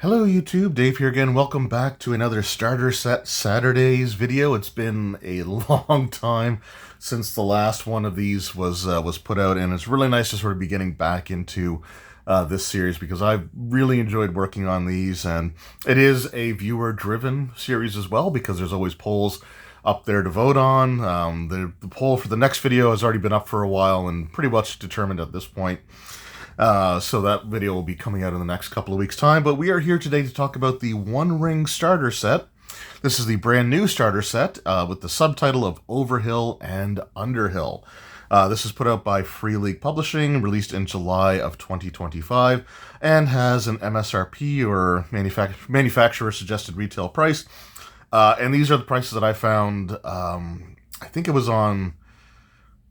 Hello YouTube, Dave here again. Welcome back to another Starter Set Saturdays video. It's been a long time since the last one of these was put out, and it's really nice to sort of be getting back into this series because I've really enjoyed working on these, and it is a viewer-driven series as well because there's always polls up there to vote on. The poll for the next video has already been up for a while and pretty much determined at this point. So that video will be coming out in the next couple of weeks' time. But we are here today to talk about the One Ring starter set. This is the brand new starter set with the subtitle of Overhill and Underhill. This is put out by Free League Publishing, released in July of 2025, and has an MSRP or manufacturer suggested retail price. And these are the prices that I found. I think it was on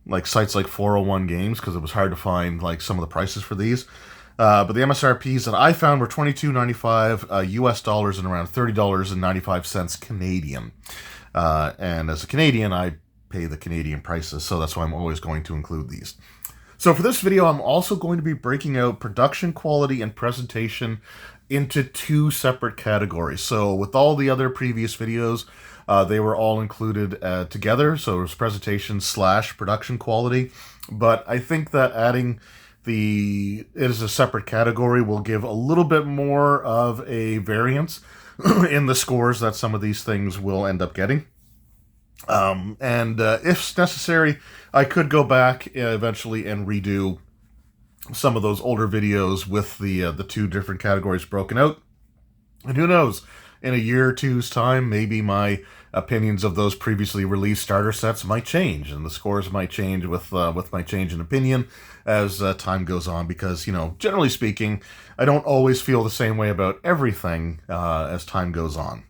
like sites like 401 Games because it was hard to find like some of the prices for these. But the MSRPs that I found were $22.95 US dollars and around $30.95 Canadian. And as a Canadian, I pay the Canadian prices, so that's why I'm always going to include these. So for this video, I'm also going to be breaking out production quality and presentation into two separate categories. So with all the other previous videos, they were all included together, so it was presentation / production quality. But I think that adding it as a separate category will give a little bit more of a variance in the scores that some of these things will end up getting. And if necessary, I could go back eventually and redo some of those older videos with the two different categories broken out. And who knows, in a year or two's time, maybe my opinions of those previously released starter sets might change, and the scores might change with my change in opinion as time goes on. Because, you know, generally speaking, I don't always feel the same way about everything as time goes on.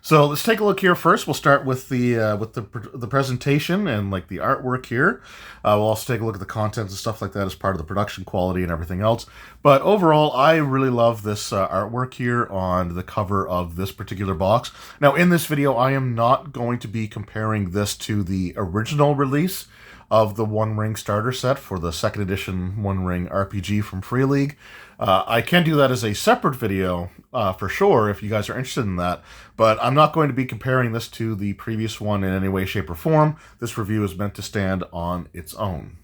So let's take a look here first. We'll start with the presentation and like the artwork here. We'll also take a look at the contents and stuff like that as part of the production quality and everything else. But overall, I really love this artwork here on the cover of this particular box. Now, in this video, I am not going to be comparing this to the original release of the One Ring starter set for the second edition One Ring RPG from Free League. I can do that as a separate video for sure if you guys are interested in that, but I'm not going to be comparing this to the previous one in any way, shape, or form. This review is meant to stand on its own.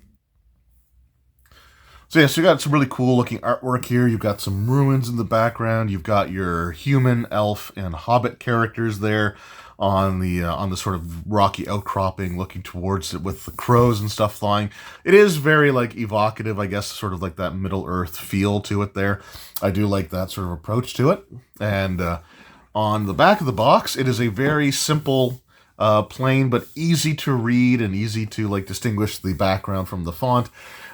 So yeah, so you got some really cool looking artwork here. You've got some ruins in the background. You've got your human, elf, and hobbit characters there on the sort of rocky outcropping looking towards it with the crows and stuff flying. It is very like evocative, I guess, sort of like that Middle Earth feel to it there. I do like that sort of approach to it. And on the back of the box, it is a very simple, plain but easy to read and easy to like distinguish the background from the font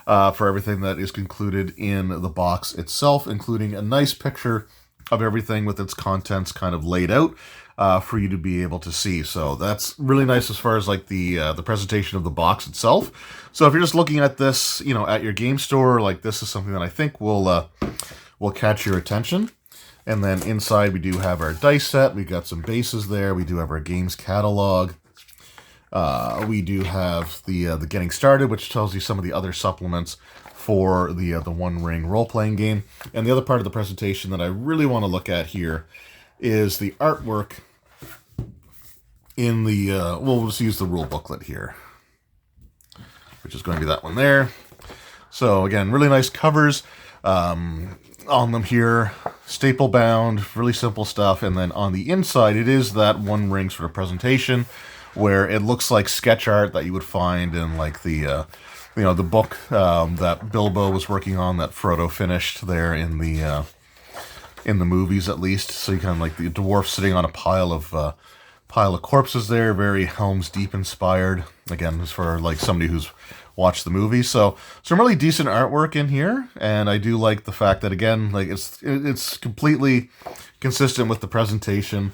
for everything that is included in the box itself, including a nice picture of everything with its contents kind of laid out for you to be able to see. So that's really nice as far as like the presentation of the box itself. So if you're just looking at this, you know, at your game store, like this is something that I think will catch your attention. And then inside we do have our dice set. We've got some bases there. We do have our games catalog. We do have the Getting Started, which tells you some of the other supplements for the One Ring role-playing game. And the other part of the presentation that I really want to look at here is the artwork in the, we'll just use the rule booklet here, which is going to be that one there. So again, really nice covers on them here, staple bound, really simple stuff. And then on the inside, it is that One Ring sort of presentation where it looks like sketch art that you would find in like the, you know, the book that Bilbo was working on that Frodo finished there in the movies, at least. So you kind of like the dwarf sitting on a pile of corpses there, very Helm's Deep inspired. Again, as for like somebody who's watched the movie. So some really decent artwork in here, and I do like the fact that again, like it's completely consistent with the presentation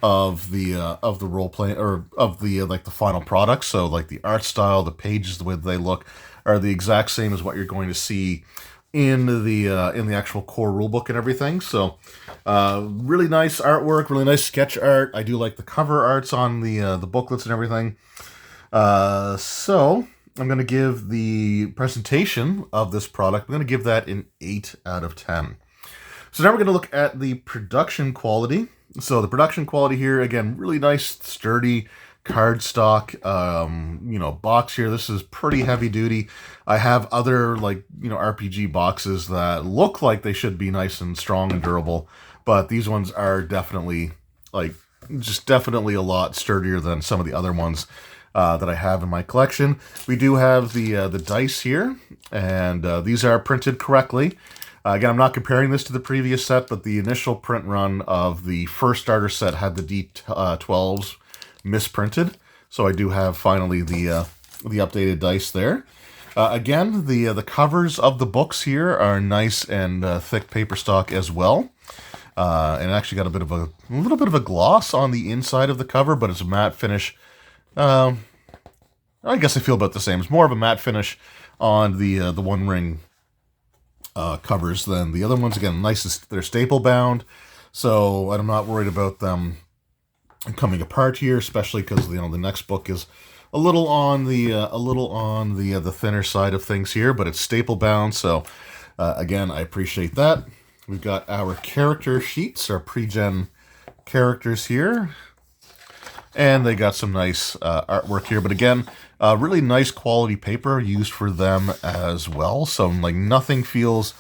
of the role play or of the like the final product. So like the art style, the pages, the way they look are the exact same as what you're going to see in the actual core rulebook and everything. So really nice artwork, really nice sketch art. I do like the cover arts on the booklets and everything. So I'm going to give the presentation of this product, I'm going to give that an 8 out of 10. So now we're going to look at the production quality. So the production quality here, again, really nice, sturdy cardstock, box here. This is pretty heavy duty. I have other RPG boxes that look like they should be nice and strong and durable, but these ones are definitely definitely a lot sturdier than some of the other ones that I have in my collection. We do have the dice here, and these are printed correctly. Again, I'm not comparing this to the previous set, but the initial print run of the first starter set had the D12s misprinted. So I do have finally the updated dice there. Again, the covers of the books here are nice and thick paper stock as well. And actually got a little bit of a gloss on the inside of the cover, but it's a matte finish. I guess I feel about the same. It's more of a matte finish on the One Ring covers than the other ones. Again, nice. They're staple bound, so I'm not worried about them coming apart here, especially because the next book is a little on the thinner side of things here, but it's staple bound. So again, I appreciate that. We've got our character sheets, our pre-gen characters here, and they got some nice artwork here. But again, really nice quality paper used for them as well. So nothing feels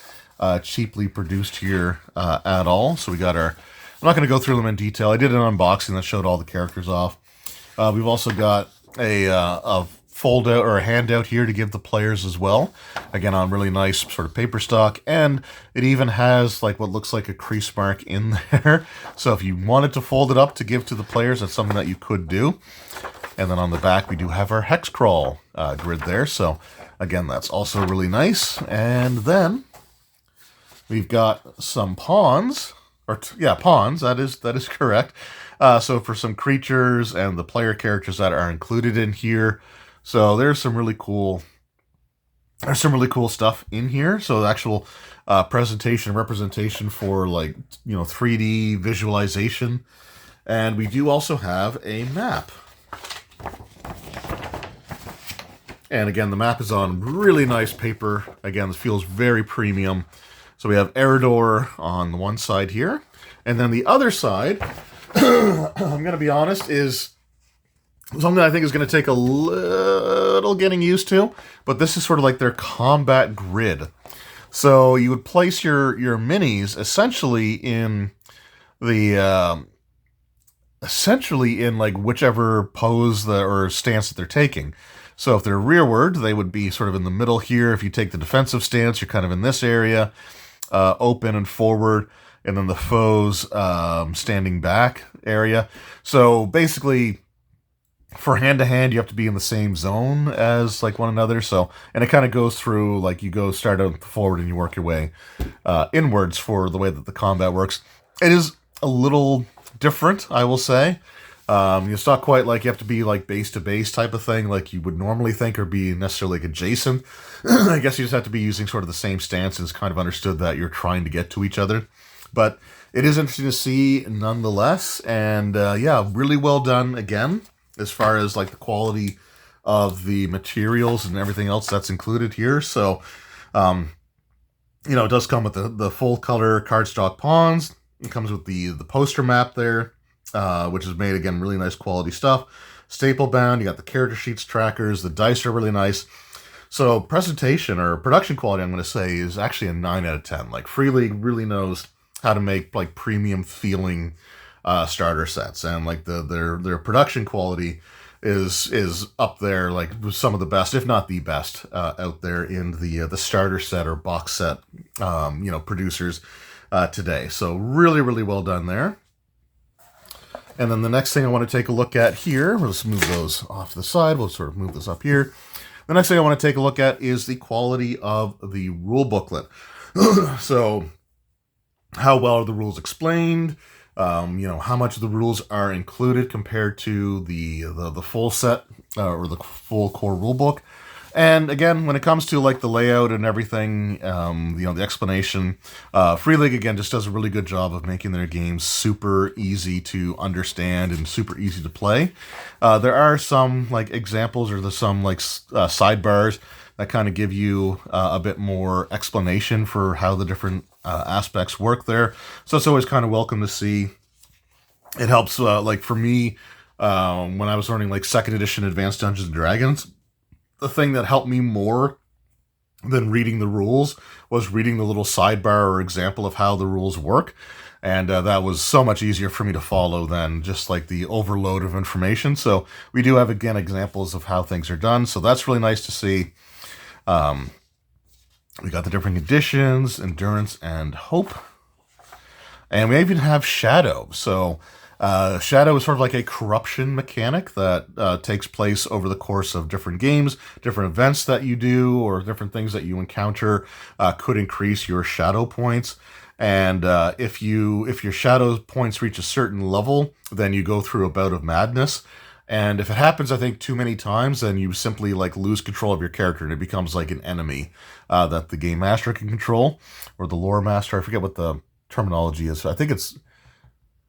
cheaply produced here at all. So we got our, I'm not going to go through them in detail. I did an unboxing that showed all the characters off. We've also got a fold out or a handout here to give the players as well. Again, on really nice sort of paper stock, and it even has what looks like a crease mark in there. So if you wanted to fold it up to give to the players, that's something that you could do. And then on the back, we do have our hex crawl grid there. So again, that's also really nice. And then we've got some pawns, pawns. That is correct. So for some creatures and the player characters that are included in here. So there's some really cool stuff in here. So the actual presentation representation for 3D visualization. And we do also have a map. And again, the map is on really nice paper. Again, this feels very premium. So we have Eridor on the one side here. And then the other side, I'm going to be honest, is something I think is going to take a little getting used to. But this is sort of like their combat grid. So you would place your minis essentially in the whichever pose or stance that they're taking. So if they're rearward, they would be sort of in the middle here. If you take the defensive stance, you're kind of in this area, open and forward, and then the foes standing back area. So basically, for hand-to-hand, you have to be in the same zone as one another. So, and it kind of goes through, you start out forward and you work your way inwards for the way that the combat works. It is a little different, I will say. It's not quite you have to be base to base type of thing you would normally think, or be necessarily adjacent. I guess you just have to be using sort of the same stance, and it's kind of understood that you're trying to get to each other. But it is interesting to see nonetheless, and really well done again, as far as the quality of the materials and everything else that's included here. So, it does come with the full color cardstock pawns. It comes with the poster map there, which is made, again, really nice quality stuff. Staple bound, you got the character sheets, trackers, the dice are really nice. So presentation or production quality, I'm going to say, is actually a 9 out of 10. Free League really knows how to make premium feeling starter sets, and their production quality is up there with some of the best, if not the best, out there in the starter set or box set producers today. So really, really well done there. And then the next thing I want to take a look at here, let's move those off to the side. We'll sort of move this up here. The next thing I want to take a look at is the quality of the rule booklet. So how well are the rules explained? How much of the rules are included compared to the full set or the full core rule book. And again, when it comes to the layout and everything, the explanation, Free League again just does a really good job of making their games super easy to understand and super easy to play. There are some examples, or some sidebars that kind of give you a bit more explanation for how the different aspects work there. So it's always kind of welcome to see. It helps, like for me, when I was learning like 2nd edition Advanced Dungeons and Dragons, the thing that helped me more than reading the rules was reading the little sidebar or example of how the rules work. And that was so much easier for me to follow than just like the overload of information. So we do have, again, examples of how things are done. So that's really nice to see. We got the different conditions, endurance, and hope. And we even have shadow. So shadow is sort of like a corruption mechanic that takes place over the course of different games. Different events that you do or different things that you encounter could increase your shadow points. And if your shadow points reach a certain level, then you go through a bout of madness. And if it happens, I think, too many times, then you simply like lose control of your character, and it becomes like an enemy that the game master can control, or the lore master. I forget what the terminology is. I think is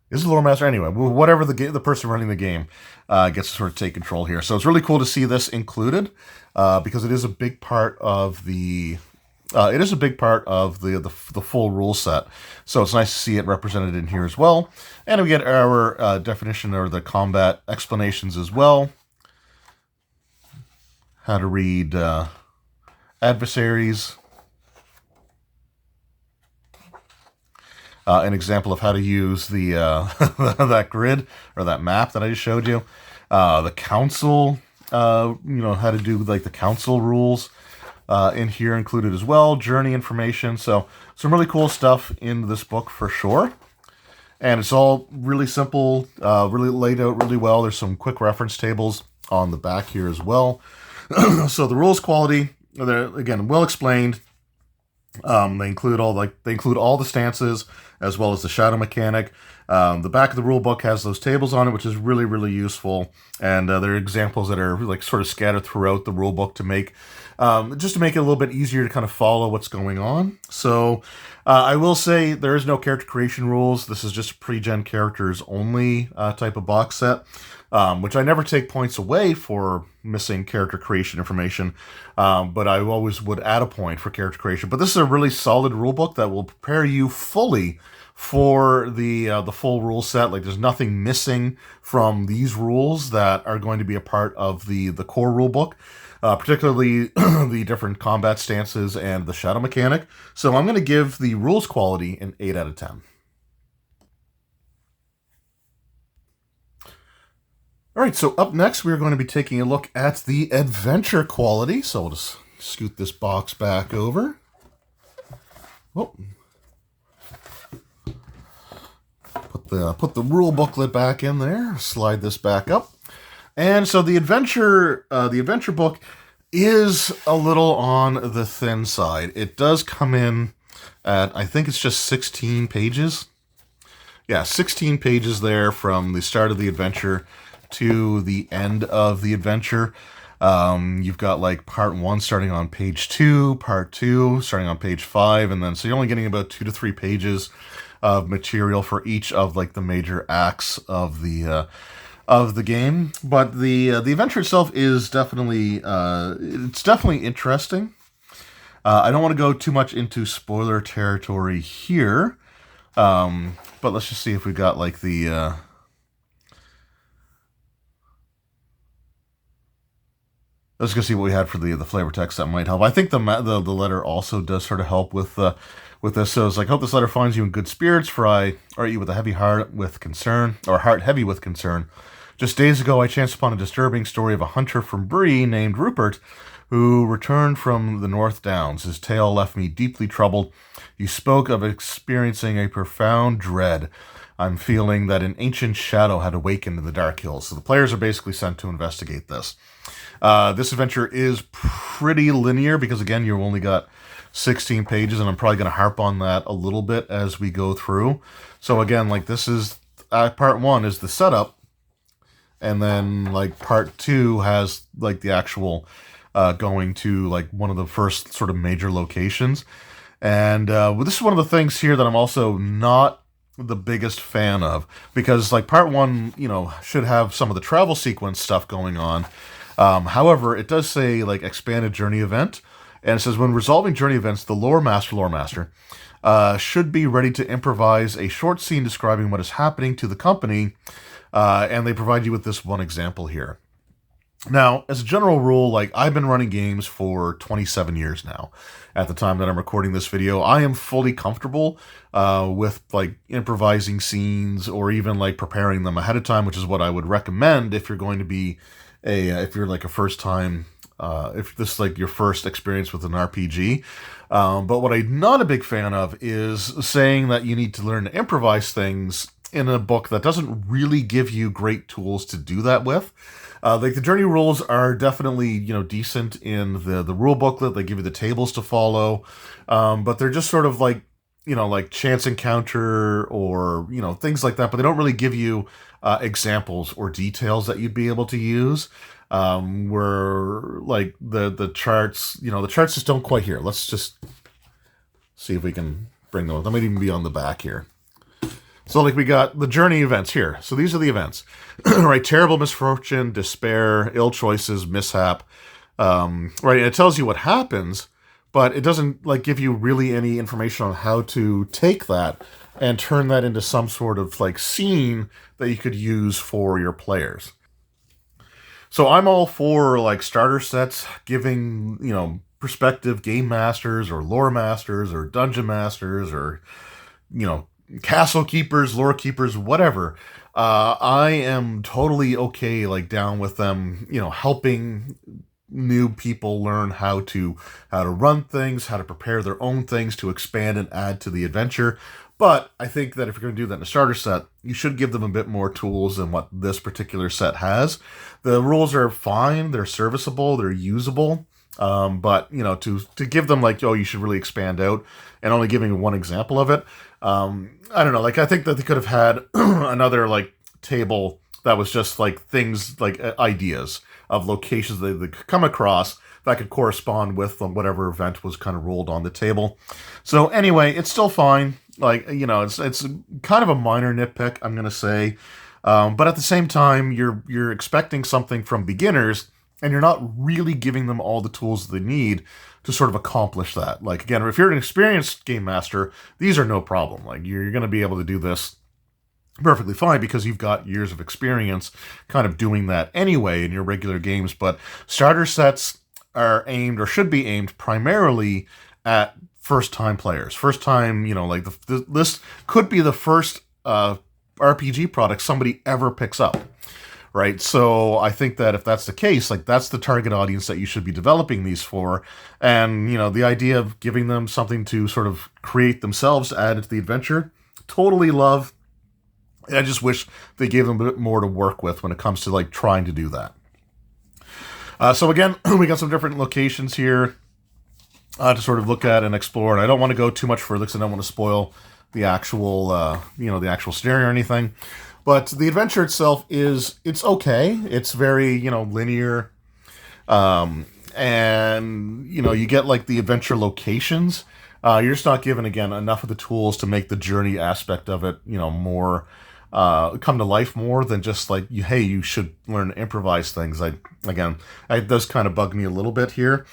the lore master. Anyway, whatever the person running the game gets to sort of take control here. So it's really cool to see this included because it is a big part of the. It is a big part of the full rule set, so it's nice to see it represented in here as well. And we get our definition or the combat explanations as well. How to read adversaries. An example of how to use the that grid or that map that I just showed you. The council, how to do like the council rules. In here included as well, journey information. So some really cool stuff in this book for sure. And it's all really simple, really laid out really well. There's some quick reference tables on the back here as well. So the rules quality, they're again well explained. They include all the stances as well as the shadow mechanic. The back of the rule book has those tables on it, which is really, really useful. And there are examples that are like sort of scattered throughout the rule book to make just to make it a little bit easier to kind of follow what's going on. So I will say there is no character creation rules. This is just pre-gen characters only type of box set, which I never take points away for missing character creation information, but I always would add a point for character creation. But this is a really solid rule book that will prepare you fully for the full rule set. Like there's nothing missing from these rules that are going to be a part of the core rule book. Particularly the different combat stances and the shadow mechanic. So I'm going to give the rules quality an 8 out of 10. All right, so up next, we're going to be taking a look at the adventure quality. So we'll just scoot this box back over. Oh. Put the rule booklet back in there. Slide this back up. And so the adventure book is a little on the thin side. It does come in at, I think it's just 16 pages. Yeah, 16 pages there from the start of the adventure to the end of the adventure. You've got like part 1 starting on page 2, part 2 starting on page 5, and then so you're only getting about 2 to 3 pages of material for each of like the major acts of the game. But the adventure itself is definitely it's definitely interesting. I don't want to go too much into spoiler territory here, but let's just see if we got like the let's go see what we had for the flavor text that might help. I think the letter also does sort of help with this. So it's like, hope this letter finds you in good spirits, for I write you with a heavy heart with concern, or heart heavy with concern. Just days ago, I chanced upon a disturbing story of a hunter from Bree named Rupert, who returned from the North Downs. His tale left me deeply troubled. You spoke of experiencing a profound dread. I'm feeling that an ancient shadow had awakened in the Dark Hills. So the players are basically sent to investigate this. This adventure is pretty linear because, again, you've only got 16 pages, and I'm probably going to harp on that a little bit as we go through. So, again, like this is part 1 is the setup, and then like part 2 has like the actual going to like one of the first sort of major locations. And this is one of the things here that I'm also not the biggest fan of, because like part 1, should have some of the travel sequence stuff going on. However, it does say like expanded journey event, and it says when resolving journey events, the lore master, should be ready to improvise a short scene describing what is happening to the company, and they provide you with this one example here. Now, as a general rule, like I've been running games for 27 years now. At the time that I'm recording this video, I am fully comfortable with like improvising scenes or even like preparing them ahead of time, which is what I would recommend if you're going to be if you're like a first time, if this is like your first experience with an RPG. But what I'm not a big fan of is saying that you need to learn to improvise things in a book that doesn't really give you great tools to do that with. Like the journey rules are definitely, decent in the rule booklet. They give you the tables to follow, but they're just sort of like, like chance encounter or, things like that. But they don't really give you examples or details that you'd be able to use. Where like the charts, the charts just don't quite here. Let's just see if we can bring them up. They might even be on the back here. So like we got the journey events here. So these are the events, right? Terrible misfortune, despair, ill choices, mishap, right? And it tells you what happens, but it doesn't like give you really any information on how to take that and turn that into some sort of like scene that you could use for your players. So I'm all for like starter sets giving, prospective game masters or lore masters or dungeon masters or, castle keepers, lore keepers, whatever. I am totally okay, like down with them, helping new people learn how to run things, how to prepare their own things to expand and add to the adventure. But I think that if you're going to do that in a starter set, you should give them a bit more tools than what this particular set has. The rules are fine, they're serviceable, they're usable. But to give them like, you should really expand out and only giving one example of it. I don't know, like I think that they could have had another like table that was just like things like ideas of locations they could come across that could correspond with whatever event was kind of rolled on the table. So anyway, it's still fine. Like, it's kind of a minor nitpick, I'm going to say. But at the same time, you're expecting something from beginners, and you're not really giving them all the tools they need to sort of accomplish that. Like, again, if you're an experienced game master, these are no problem. Like, you're going to be able to do this perfectly fine because you've got years of experience kind of doing that anyway in your regular games. But starter sets are aimed, or should be aimed, primarily at first-time players. First-time, like this could be the first RPG product somebody ever picks up. Right, so I think that if that's the case, like that's the target audience that you should be developing these for. And, the idea of giving them something to sort of create themselves to add into the adventure, totally love. I just wish they gave them a bit more to work with when it comes to like trying to do that. So again, we got some different locations here to sort of look at and explore. And I don't want to go too much further because I don't want to spoil the actual, the actual scenario or anything. But the adventure itself it's okay. It's very, linear. And, you get like the adventure locations. You're just not given, again, enough of the tools to make the journey aspect of it, more, come to life more than just like, hey, you should learn to improvise things. It does kind of bug me a little bit here.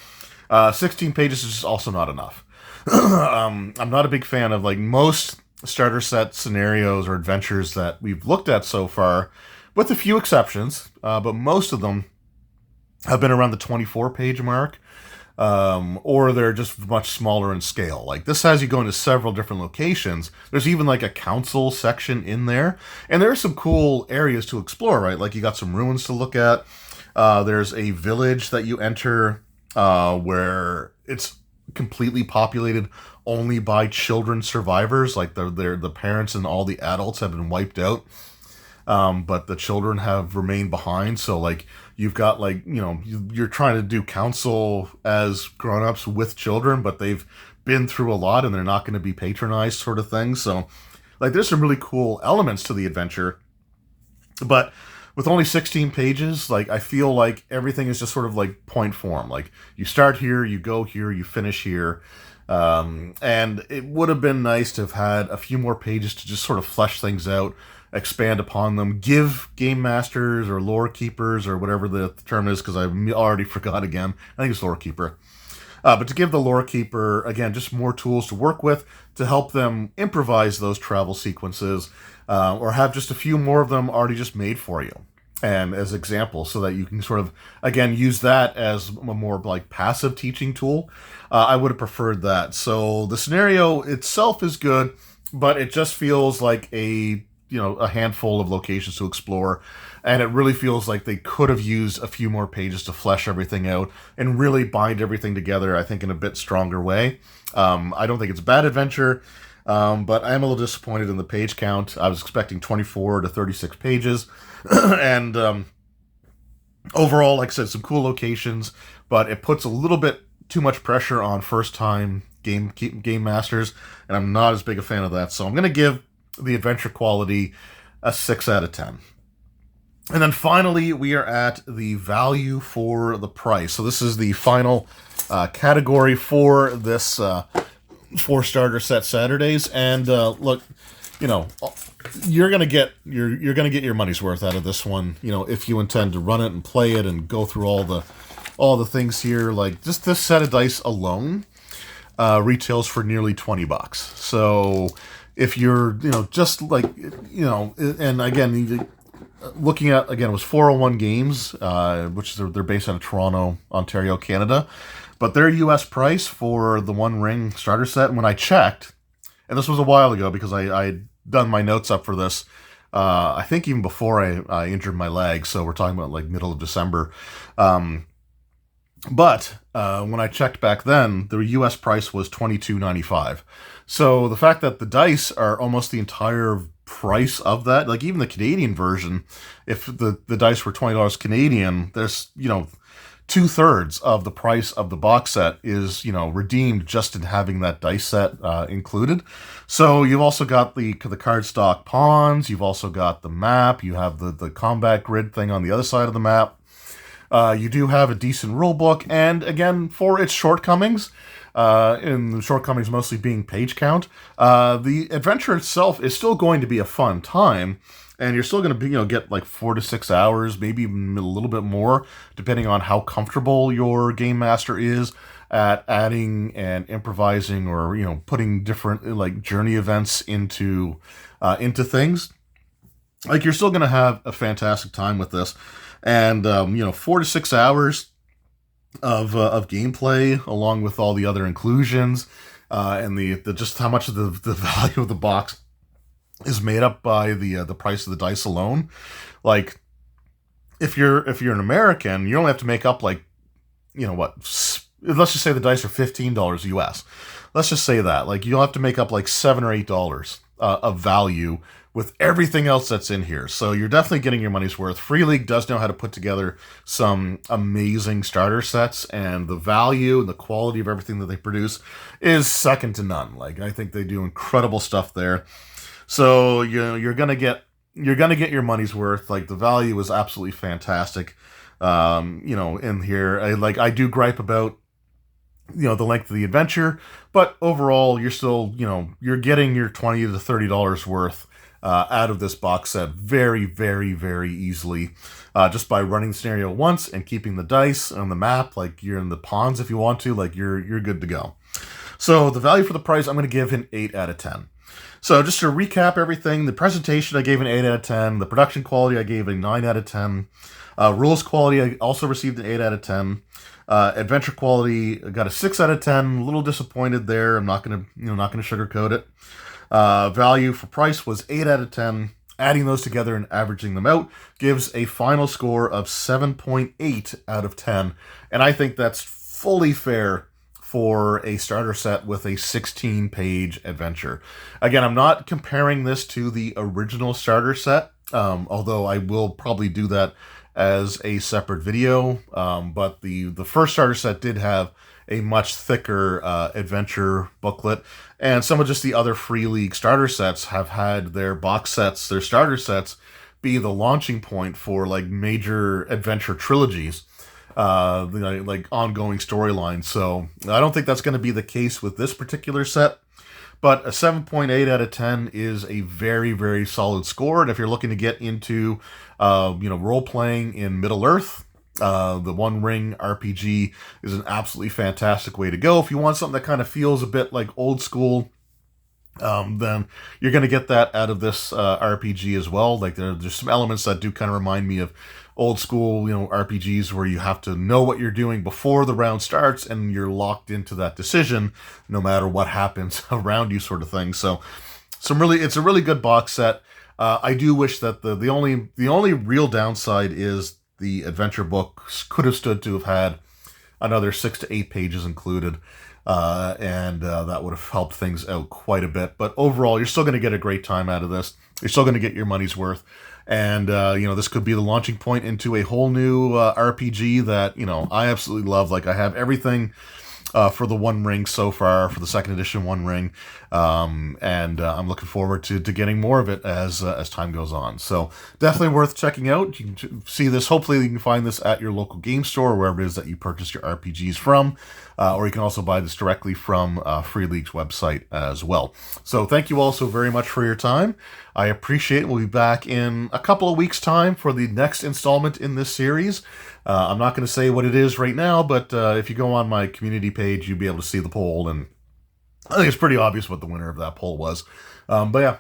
16 pages is also not enough. I'm not a big fan of like most starter set scenarios or adventures that we've looked at so far, with a few exceptions, but most of them have been around the 24-page mark, or they're just much smaller in scale. Like this has you going to several different locations. There's even like a council section in there, and there are some cool areas to explore, right? Like you got some ruins to look at. There's a village that you enter where it's completely populated only by children survivors. Like the parents and all the adults have been wiped out, but the children have remained behind. So like you've got like, you're trying to do counsel as grown-ups with children, but they've been through a lot and they're not going to be patronized, sort of thing. So like there's some really cool elements to the adventure, but with only 16 pages, like I feel like everything is just sort of like point form. Like you start here, you go here, you finish here. And it would have been nice to have had a few more pages to just sort of flesh things out expand upon them, give game masters or lore keepers or whatever the term is, because I've already forgot again. I think it's lore keeper. But to give the lore keeper, again, just more tools to work with to help them improvise those travel sequences, or have just a few more of them already just made for you and as examples, so that you can sort of, again, use that as a more like passive teaching tool. I would have preferred that. So the scenario itself is good, but it just feels like a handful of locations to explore, and it really feels like they could have used a few more pages to flesh everything out and really bind everything together, I think, in a bit stronger way. I don't think it's a bad adventure, but I am a little disappointed in the page count. I was expecting 24 to 36 pages, and overall, like I said, some cool locations, but it puts a little bit too much pressure on first-time game masters, and I'm not as big a fan of that, so I'm going to give the adventure quality a 6 out of 10. And then finally, we are at the value for the price. So this is the final category for this 4-starter set Saturdays. And look, you're gonna get your money's worth out of this one. If you intend to run it and play it and go through all the things here, like just this set of dice alone retails for nearly $20. So if you're, just like, and again, looking at, again, it was 401 Games, which they're based out of Toronto, Ontario, Canada. But their U.S. price for the One Ring starter set, when I checked, and this was a while ago because I had done my notes up for this, I think even before I injured my leg, so we're talking about like middle of December. But when I checked back then, the U.S. price was $22.95. So the fact that the dice are almost the entire price of that, like even the Canadian version, if the dice were $20 Canadian, there's, 2/3 of the price of the box set is, redeemed just in having that dice set included. So you've also got the cardstock pawns, you've also got the map, you have the combat grid thing on the other side of the map. You do have a decent rulebook, and again, for its shortcomings, and the shortcomings mostly being page count, the adventure itself is still going to be a fun time, and you're still going to get like 4 to 6 hours, maybe even a little bit more, depending on how comfortable your game master is at adding and improvising, or putting different like journey events into things. Like, you're still going to have a fantastic time with this. And, 4 to 6 hours of gameplay, along with all the other inclusions, and the just how much of the value of the box is made up by the price of the dice alone. Like, if you're an American, you only have to make up like, let's just say the dice are $15 US. Let's just say that. Like, you'll have to make up like $7 or $8 of value with everything else that's in here. So you're definitely getting your money's worth. Free League does know how to put together some amazing starter sets, and the value and the quality of everything that they produce is second to none. Like, I think they do incredible stuff there. So you're gonna get your money's worth. Like, the value is absolutely fantastic. In here, I do gripe about the length of the adventure, but overall, you're still you're getting your $20 to $30 worth out of this box set very, very, very easily, just by running the scenario once and keeping the dice on the map. Like, you're in the pawns if you want to. Like, you're good to go. So the value for the price, I'm going to give an 8 out of 10. So just to recap everything, the presentation, I gave an 8 out of 10. The production quality, I gave a 9 out of 10. Rules quality, I also received an 8 out of 10. Adventure quality, I got a 6 out of 10. A little disappointed there. I'm not gonna sugarcoat it. Value for price was 8 out of 10. Adding those together and averaging them out gives a final score of 7.8 out of 10. And I think that's fully fair for a starter set with a 16-page adventure. Again, I'm not comparing this to the original starter set, although I will probably do that as a separate video. But the first starter set did have a much thicker adventure booklet, and some of just the other Free League starter sets have had their box sets, their starter sets, be the launching point for like major adventure trilogies, like ongoing storylines. So I don't think that's going to be the case with this particular set, But a 7.8 out of 10 is a very, very solid score. And if you're looking to get into, role-playing in Middle-earth, the One Ring RPG is an absolutely fantastic way to go. If you want something that kind of feels a bit like old school, then you're going to get that out of this RPG as well. Like there's some elements that do kind of remind me of old school, RPGs where you have to know what you're doing before the round starts and you're locked into that decision no matter what happens around you, sort of thing. So it's a really good box set. I do wish that the only real downside is the adventure book could have stood to have had another 6 to 8 pages included. And that would have helped things out quite a bit. But overall, you're still going to get a great time out of this. You're still going to get your money's worth. And, this could be the launching point into a whole new RPG that, I absolutely love. Like, I have everything for the One Ring so far, for the second edition One Ring. And I'm looking forward to getting more of it as time goes on. So definitely worth checking out. You can see this. Hopefully you can find this at your local game store, wherever it is that you purchase your RPGs from. Or you can also buy this directly from Free League's website as well. So thank you all so very much for your time. I appreciate it. We'll be back in a couple of weeks' time for the next installment in this series. I'm not going to say what it is right now, but if you go on my community page, you'll be able to see the poll, and I think it's pretty obvious what the winner of that poll was. But yeah,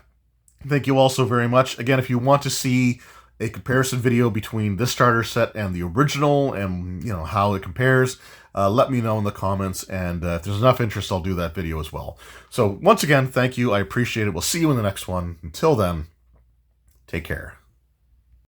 thank you all so very much. Again, if you want to see a comparison video between this starter set and the original and, how it compares, let me know in the comments, and if there's enough interest, I'll do that video as well. So once again, thank you. I appreciate it. We'll see you in the next one. Until then, take care.